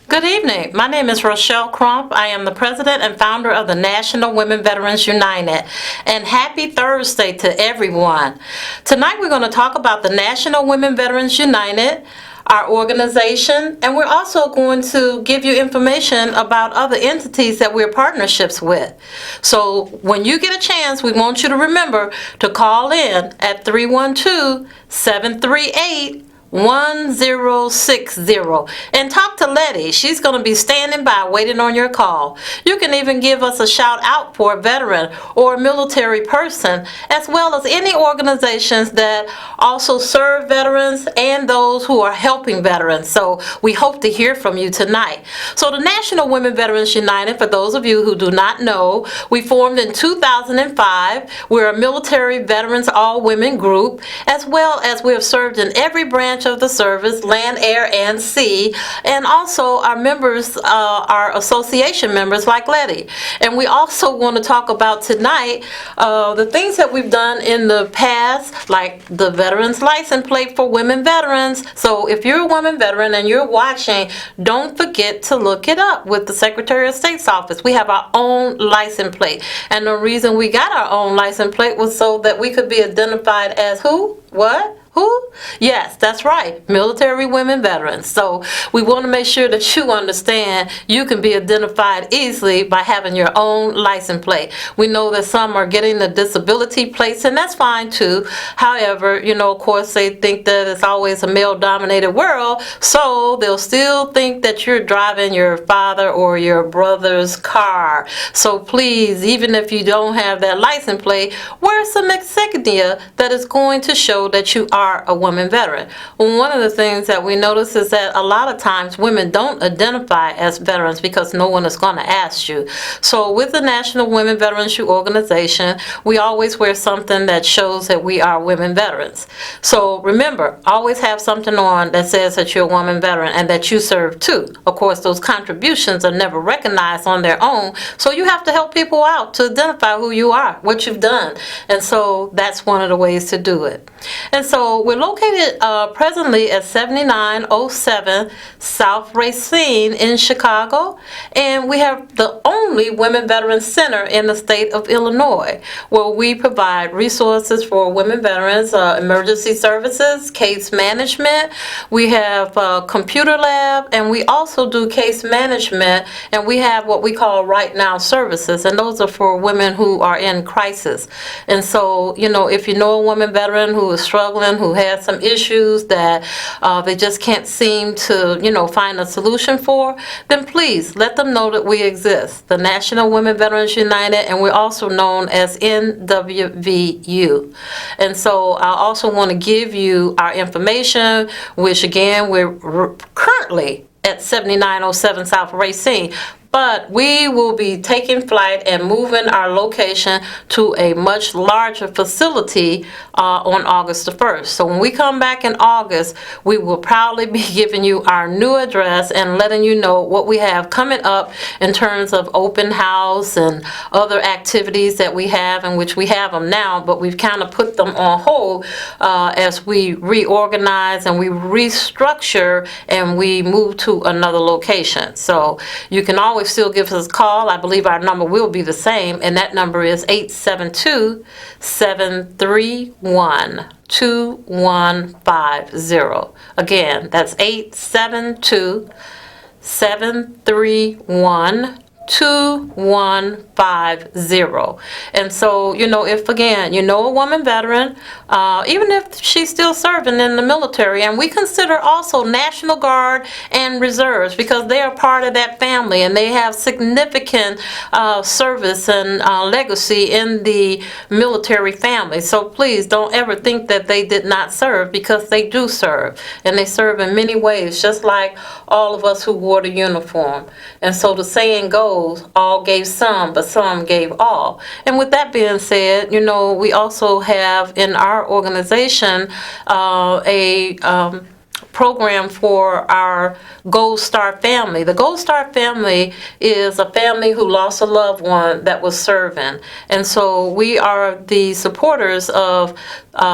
Good evening. My name is Rochelle Crump. I am the president and founder of the National Women Veterans United. And happy Thursday to everyone. Tonight we're going to talk about the National Women Veterans United, our organization, and we're also going to give you information about other entities that we're partnerships with. So when you get a chance, we want you to remember to call in at 312-738-1060 and talk to Letty. She's going to be standing by waiting on your call. You can even give us a shout out for a veteran or a military person, as well as any organizations that also serve veterans and those who are helping veterans. So we hope to hear from you tonight. So the National Women Veterans United, for those of you who do not know, we formed in 2005. We're a military veterans all-women group, as well as we have served in every branch of the service, land, air, and sea, and also our members are association members like Letty. And we also want to talk about tonight the things that we've done in the past, like the veterans license plate for women veterans. So if you're a woman veteran and you're watching, don't forget to look it up with the Secretary of State's office. We have our own license plate, and the reason we got our own license plate was so that we could be identified as who? What? Who? Yes, that's right, military women veterans. So we want to make sure that you understand you can be identified easily by having your own license plate. We know that some are getting the disability plates, and that's fine too. However, of course, they think that it's always a male-dominated world, so they'll still think that you're driving your father or your brother's car. So please, even if you don't have that license plate, wear some insignia that is going to show that you are a woman veteran. One of the things that we notice is that a lot of times women don't identify as veterans because no one is going to ask you. So with the National Women Veterans Organization, we always wear something that shows that we are women veterans. So remember, always have something on that says that you're a woman veteran and that you serve too. Of course, those contributions are never recognized on their own, so you have to help people out to identify who you are, what you've done. And so that's one of the ways to do it. And so we're located presently at 7907 South Racine in Chicago, and we have the only Women Veterans Center in the state of Illinois, where we provide resources for women veterans, emergency services, case management. We have a computer lab, and we also do case management, and we have what we call Right Now services, and those are for women who are in crisis. And so, if you know a woman veteran who is struggling, who has some issues that they just can't seem to, find a solution for, then please let them know that we exist, the National Women Veterans United, and we're also known as NWVU. And so I also want to give you our information, which again, we're currently at 7907 South Racine. But we will be taking flight and moving our location to a much larger facility on August the 1st. So when we come back in August, we will proudly be giving you our new address and letting you know what we have coming up in terms of open house and other activities that we have, in which we have them now, but we've kind of put them on hold as we reorganize and we restructure and we move to another location. So you can always still give us a call. I believe our number will be the same, and that number is 872-731-2150. Again, that's 872-731-2150. And so, if again, a woman veteran, even if she's still serving in the military, and we consider also National Guard and Reserves because they are part of that family and they have significant service and legacy in the military family. So please don't ever think that they did not serve, because they do serve, and they serve in many ways, just like all of us who wore the uniform. And so the saying goes, all gave some, but some gave all. And with that being said, we also have in our organization a program for our Gold Star family. The Gold Star family is a family who lost a loved one that was serving. And so we are the supporters of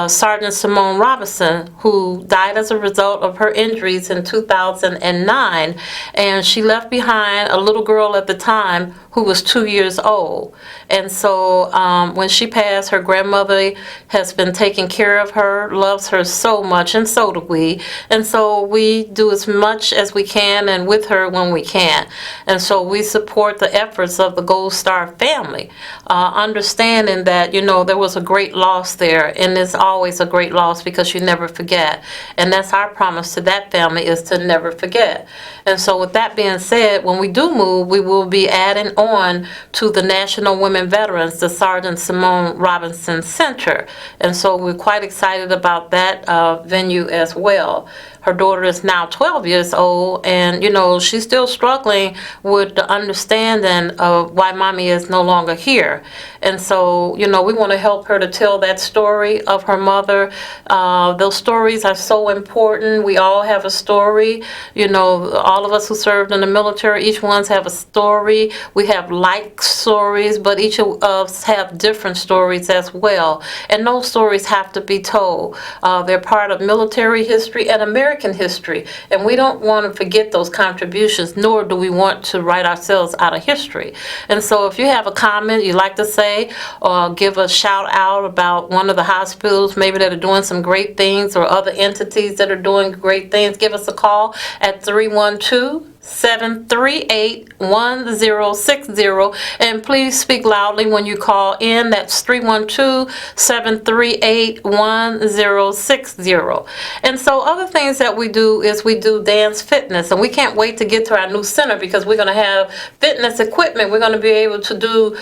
Sergeant Simone Robinson, who died as a result of her injuries in 2009. And she left behind a little girl at the time who was 2 years old. And so when she passed, her grandmother has been taking care of her, loves her so much, and so do we. And so we do as much as we can and with her when we can. And so we support the efforts of the Gold Star family, understanding that, there was a great loss there, and it's always a great loss because you never forget. And that's our promise to that family, is to never forget. And so with that being said, when we do move, we will be adding on to the National Women Veterans, the Sergeant Simone Robinson Center. And so we're quite excited about that venue as well. Her daughter is now 12 years old, and, she's still struggling with the understanding of why mommy is no longer here. And so, we want to help her to tell that story of her mother. Those stories are so important. We all have a story. All of us who served in the military, each one's have a story. We have like stories, but each of us have different stories as well. And those stories have to be told. They're part of military history and American history, and we don't want to forget those contributions, nor do we want to write ourselves out of history. And so if you have a comment you'd like to say, or give a shout out about one of the hospitals maybe that are doing some great things, or other entities that are doing great things, give us a call at 312-738-1060, and please speak loudly when you call in. That's 312-738-1060. And so other things that we do is we do dance fitness, and we can't wait to get to our new center because we're going to have fitness equipment. We're going to be able to do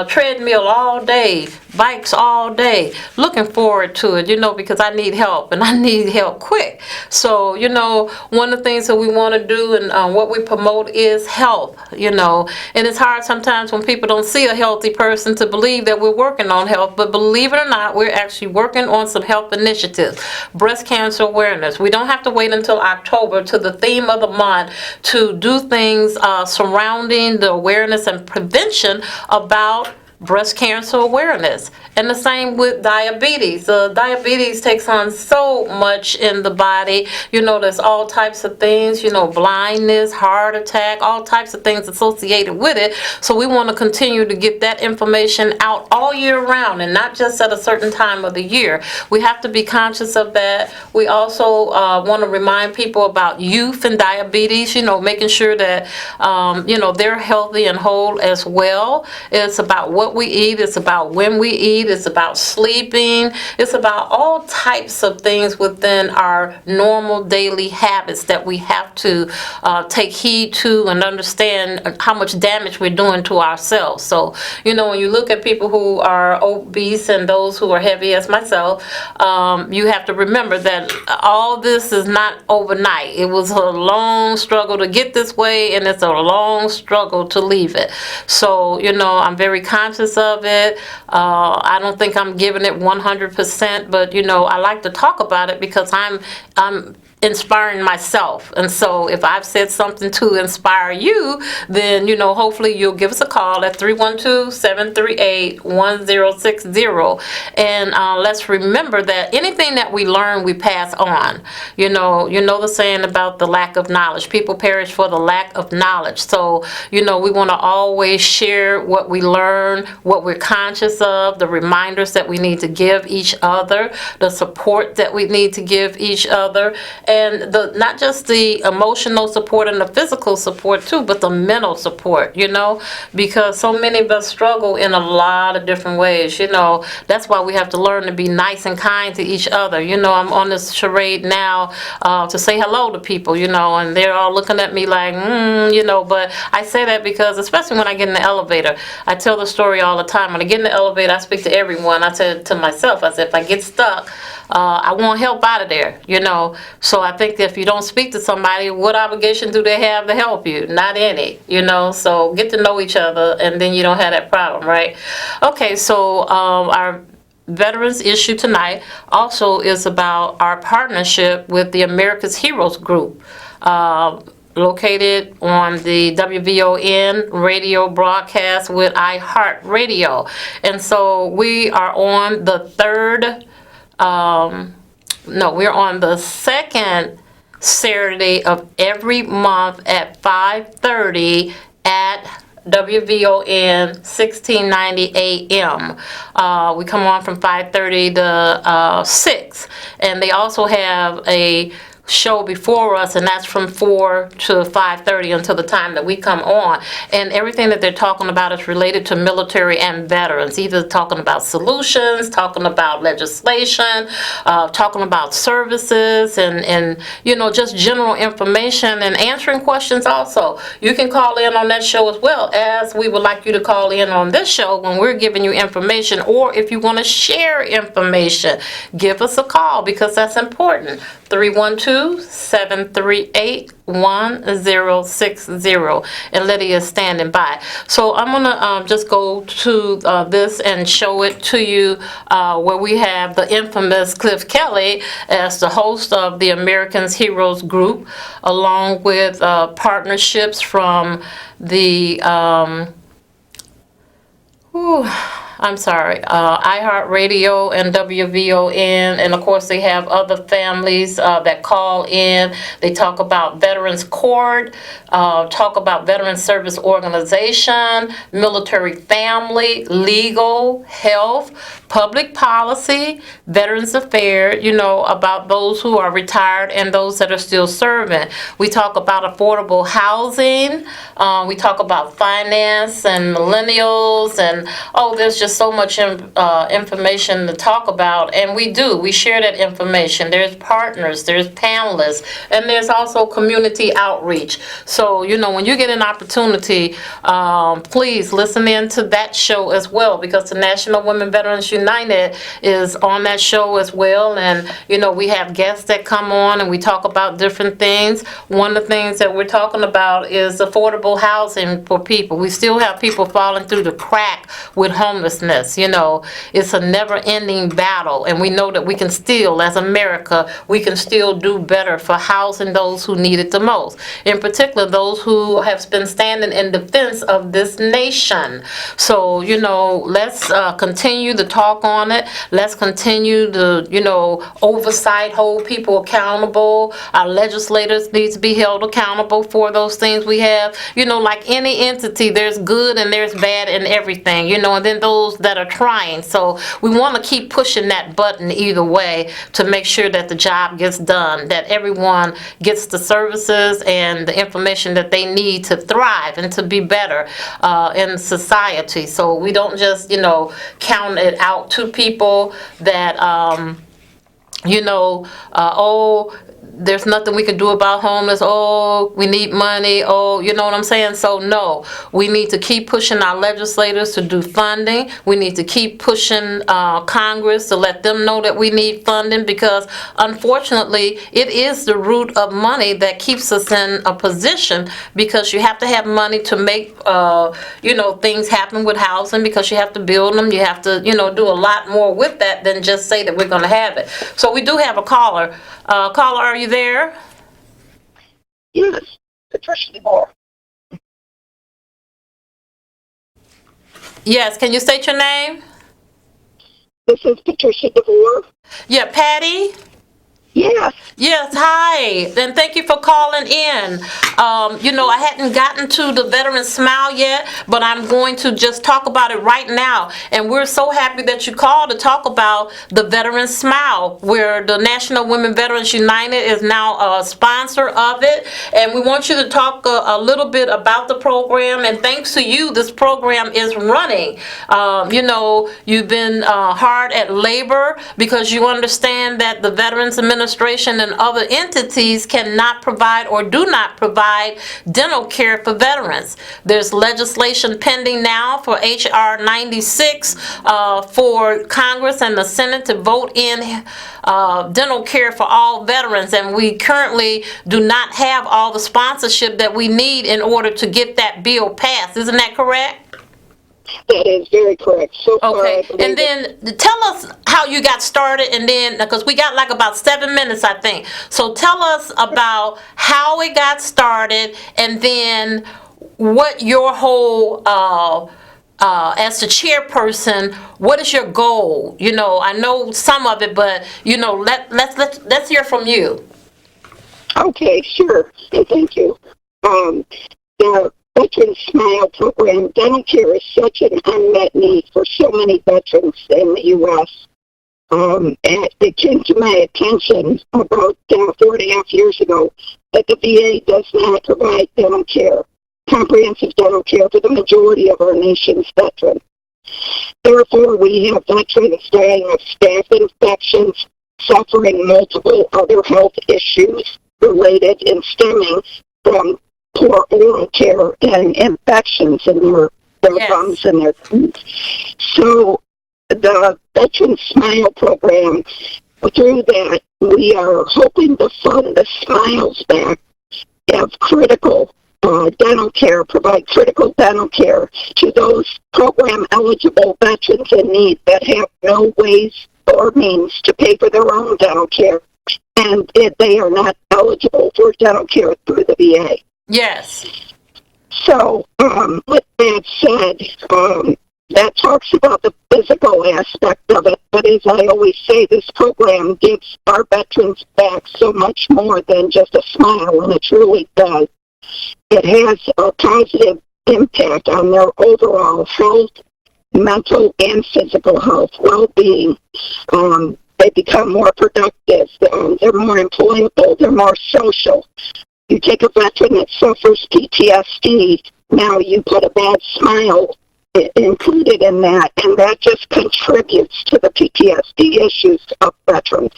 treadmill all day, bikes all day. Looking forward to it, because I need help, and I need help quick. So, one of the things that we want to do, and what we promote, is health, and it's hard sometimes when people don't see a healthy person to believe that we're working on health, but believe it or not, we're actually working on some health initiatives. Breast cancer awareness. We don't have to wait until October to the theme of the month to do things surrounding the awareness and prevention about breast cancer awareness. And the same with diabetes. Diabetes takes on so much in the body. There's all types of things, blindness, heart attack, all types of things associated with it. So we want to continue to get that information out all year round, and not just at a certain time of the year. We have to be conscious of that. We also want to remind people about youth and diabetes, making sure that, they're healthy and whole as well. It's about what we eat. It's about when we eat. It's about sleeping. It's about all types of things within our normal daily habits that we have to take heed to and understand how much damage we're doing to ourselves. So, when you look at people who are obese and those who are heavy as myself, you have to remember that all this is not overnight. It was a long struggle to get this way, and it's a long struggle to leave it. So, I'm very conscious of it. I don't think I'm giving it 100%, but I like to talk about it because I'm inspiring myself. And so if I've said something to inspire you, then, hopefully you'll give us a call at 312-738-1060. And let's remember that anything that we learn, we pass on. You know the saying about the lack of knowledge. People perish for the lack of knowledge. So, we want to always share what we learn, what we're conscious of, the reminders that we need to give each other, the support that we need to give each other. And not just the emotional support and the physical support too, but the mental support, because so many of us struggle in a lot of different ways, That's why we have to learn to be nice and kind to each other. I'm on this charade now to say hello to people, and they're all looking at me like, but I say that because, especially when I get in the elevator, I tell the story all the time. When I get in the elevator, I speak to everyone. I said to myself, if I get stuck, I want help out of there, So I think if you don't speak to somebody, what obligation do they have to help you? Not any, So get to know each other, and then you don't have that problem, right? Okay, so our veterans issue tonight also is about our partnership with the America's Heroes Group, located on the WVON radio broadcast with iHeartRadio. And so we are on the we're on the second Saturday of every month at 5:30 at WVON 1690 AM. We come on from 5:30 to 6. And they also have a show before us, and that's from 4 to 5:30 until the time that we come on. And everything that they're talking about is related to military and veterans, either talking about solutions, talking about legislation, talking about services, and just general information and answering questions also. You can call in on that show as well, as we would like you to call in on this show when we're giving you information, or if you want to share information, give us a call, because that's important. 312-738-1060, and Lydia is standing by. So I'm gonna just go to this and show it to you, where we have the infamous Cliff Kelly as the host of the Americans Heroes Group, along with partnerships from the iHeartRadio and WVON, and of course they have other families that call in. They talk about Veterans Court, talk about Veterans Service Organization, military family, legal, health, public policy, Veterans Affairs, about those who are retired and those that are still serving. We talk about affordable housing, we talk about finance and millennials, and there's just so much information to talk about, and we share that information. There's partners, there's panelists, and there's also community outreach. So, when you get an opportunity, please listen in to that show as well, because the National Women Veterans United is on that show as well, and, we have guests that come on and we talk about different things. One of the things that we're talking about is affordable housing for people. We still have people falling through the crack with homelessness. It's a never-ending battle, and we know that we can still, as America, we can still do better for housing those who need it the most. In particular, those who have been standing in defense of this nation. So, let's continue to talk on it. Let's continue to, oversight, hold people accountable. Our legislators need to be held accountable for those things we have. Like any entity, there's good and there's bad in everything, and then those that are trying. So we want to keep pushing that button either way to make sure that the job gets done, that everyone gets the services and the information that they need to thrive and to be better in society. So we don't just, count it out to people that, there's nothing we can do about homeless. We need money. You know what I'm saying? So no, we need to keep pushing our legislators to do funding. We need to keep pushing Congress to let them know that we need funding, because unfortunately it is the root of money that keeps us in a position, because you have to have money to make things happen with housing, because you have to build them. You have to do a lot more with that than just say that we're going to have it. So we do have a caller. Caller, are you there? Yes, Patricia DeVore. Yes, can you state your name? This is Patricia DeVore. Yeah, Patty? Yes. Yes, hi, and thank you for calling in. I hadn't gotten to the Veteran Smile yet, but I'm going to just talk about it right now. And we're so happy that you called to talk about the Veteran Smile, where the National Women Veterans United is now a sponsor of it. And we want you to talk a little bit about the program. And thanks to you, this program is running. You've been hard at labor, because you understand that the Veterans Administration and other entities cannot provide or do not provide dental care for veterans. There's legislation pending now for H.R. 96 for Congress and the Senate to vote in dental care for all veterans, and we currently do not have all the sponsorship that we need in order to get that bill passed. Isn't that correct? That is very correct. So far, I Okay, believe and then tell us how you got started, and then because we got like about 7 minutes, I think. So tell us about how it got started, and then what your whole as the chairperson, what is your goal? You know, I know some of it, but you know, let's hear from you. Okay, sure. And thank you. The Veteran Smile Program, dental care is such an unmet need for so many veterans in the U.S. And it came to my attention about 4.5 years ago that the VA does not provide dental care, comprehensive dental care for the majority of our nation's veterans. Therefore, we have veterans dying of staph infections, suffering multiple other health issues related and stemming from poor oral care and infections in their Yes. gums and their teeth. So the Veteran Smile Program, through that, we are hoping to fund the Smiles Back of critical dental care, provide critical dental care to those program-eligible veterans in need that have no ways or means to pay for their own dental care, and they are not eligible for dental care through the VA. Yes. So, with that said, that talks about the physical aspect of it, but as I always say, this program gives our veterans back so much more than just a smile, and it truly does. It has a positive impact on their overall health, mental and physical health, well-being. They become more productive, they're more employable, they're more social. You take a veteran that suffers PTSD, now you put a bad smile included in that, and that just contributes to the PTSD issues of veterans.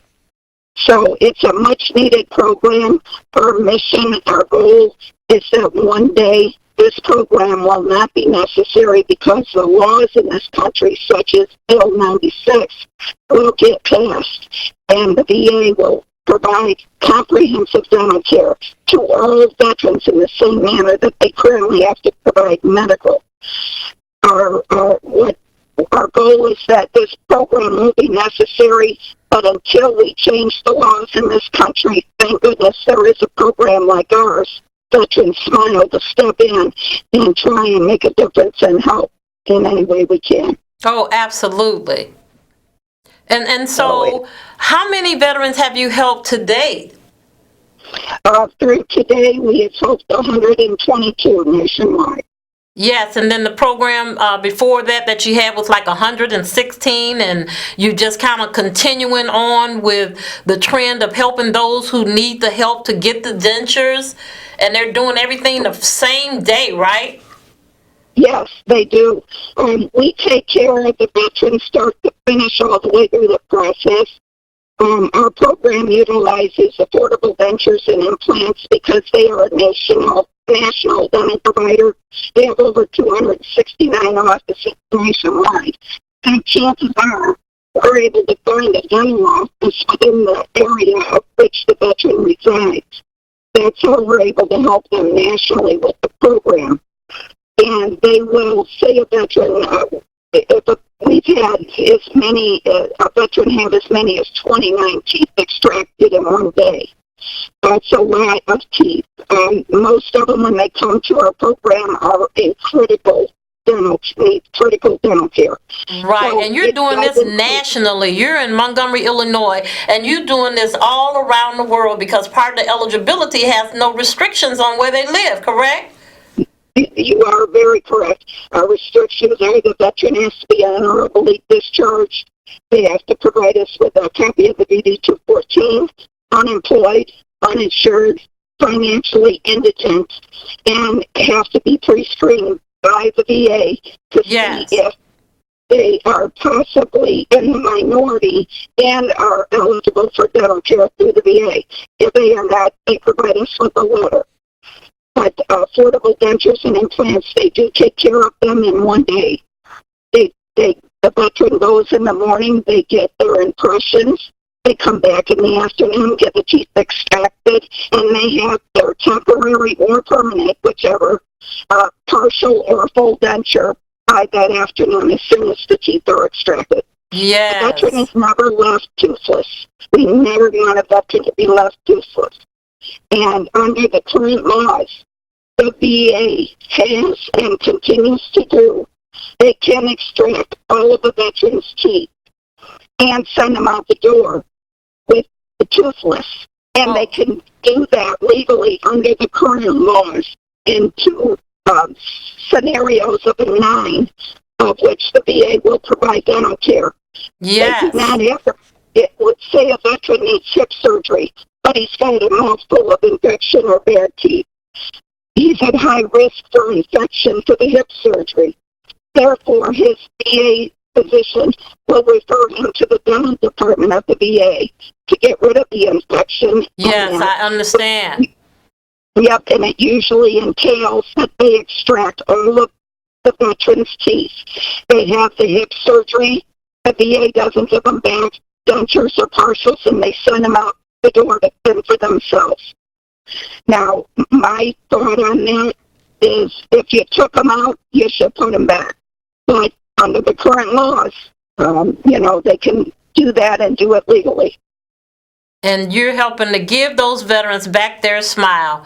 So it's a much-needed program. Our mission, our goal is that one day this program will not be necessary because the laws in this country, such as Bill 96, will get passed, and the VA will provide comprehensive dental care to all veterans in the same manner that they currently have to provide medical. Our goal is that this program will be necessary, but until we change the laws in this country, thank goodness there is a program like ours, Veteran Smile, to step in and try and make a difference and help in any way we can. Oh, absolutely. And so, how many veterans have you helped to date? Through today, we have helped 122 nationwide. Yes, and then the program before that you had was like 116, and you just kind of continuing on with the trend of helping those who need the help to get the dentures, and they're doing everything the same day, right? Yes, they do. We take care of the veterans start to finish all the way through the process. Our program utilizes affordable dentures and implants because they are a national dental provider. They have over 269 offices nationwide. And chances are we're able to find a dental office within the area of which the veteran resides. That's how we're able to help them nationally with the program. And they will say a veteran, we've had a veteran have as many as 29 teeth extracted in one day. That's a lot of teeth. Most of them, when they come to our program, are in critical dental care. Right, So and you're doing this nationally. You're in Montgomery, Illinois, and you're doing this all around the world because part of the eligibility has no restrictions on where they live, correct? You are very correct. Our restrictions are the veteran has to be honorably discharged. They have to provide us with a copy of the VD-214, unemployed, uninsured, financially indigent, and have to be pre-screened by the VA to Yes. see if they are possibly in the minority and are eligible for dental care through the VA. If they are not, they provide us with a letter. But affordable dentures and implants, they do take care of them in one day. The veteran goes in the morning, they get their impressions, they come back in the afternoon, get the teeth extracted, and they have their temporary or permanent, whichever, partial or full denture by that afternoon as soon as the teeth are extracted. The veteran Yes. is never left toothless. We never want a veteran to be left toothless. And under the current laws, the VA has and continues to do, they can extract all of the veteran's teeth and send them out the door with the toothless. And they can do that legally under the current laws in two scenarios of 9, of which the VA will provide dental care. They do not Yes. have to, it would say a veteran needs hip surgery, but he's got a mouthful of infection or bad teeth. He's at high risk for infection for the hip surgery. Therefore, his VA physician will refer him to the dental department of the VA to get rid of the infection. Yes, I understand. Yep, and it usually entails that they extract all of the veteran's teeth. They have the hip surgery. The VA doesn't give them back dentures or partials, and they send them out the door to fend for themselves. Now, my thought on that is if you took them out, you should put them back. But under the current laws, they can do that and do it legally. And you're helping to give those veterans back their smile.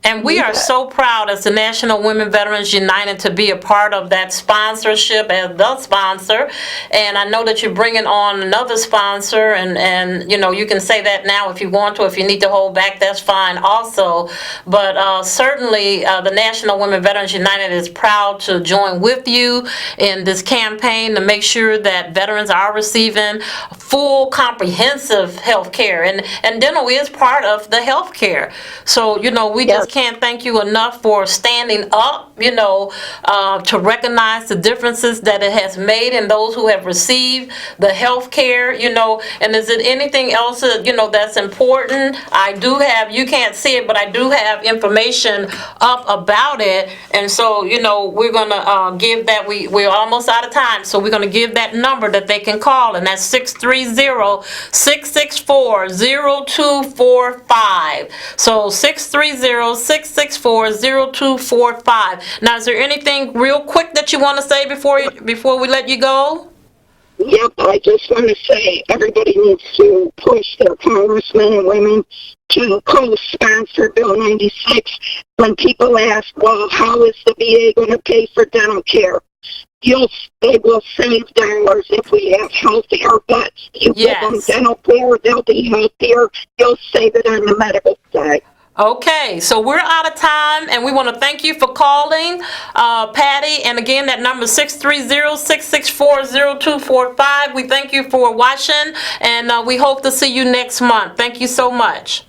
And we are so proud as the National Women Veterans United to be a part of that sponsorship as the sponsor. And I know that you're bringing on another sponsor, and you can say that now if you want to. If you need to hold back, that's fine also. But certainly the National Women Veterans United is proud to join with you in this campaign to make sure that veterans are receiving full comprehensive health care. And dental is part of the health care. So, we just can't thank you enough for standing up, to recognize the differences that it has made in those who have received the health care, and is it anything else, that's important? I do have, you can't see it, but I do have information up about it. And so, we're going to give that, we're almost out of time, so we're going to give that number that they can call, and that's 630-664-0245. So 630-664-0245. Now, is there anything real quick that you want to say before we let you go? Yep, I just want to say everybody needs to push their congressmen and women to co-sponsor Bill 96. When people ask, well, how is the VA going to pay for dental care? They will save dollars if we have healthier vets. You give them dental care, they'll be healthier. You'll save it on the medical side. Okay, so we're out of time, and we want to thank you for calling, Patty. And again, that number is 630-664-0245. We thank you for watching, and we hope to see you next month. Thank you so much.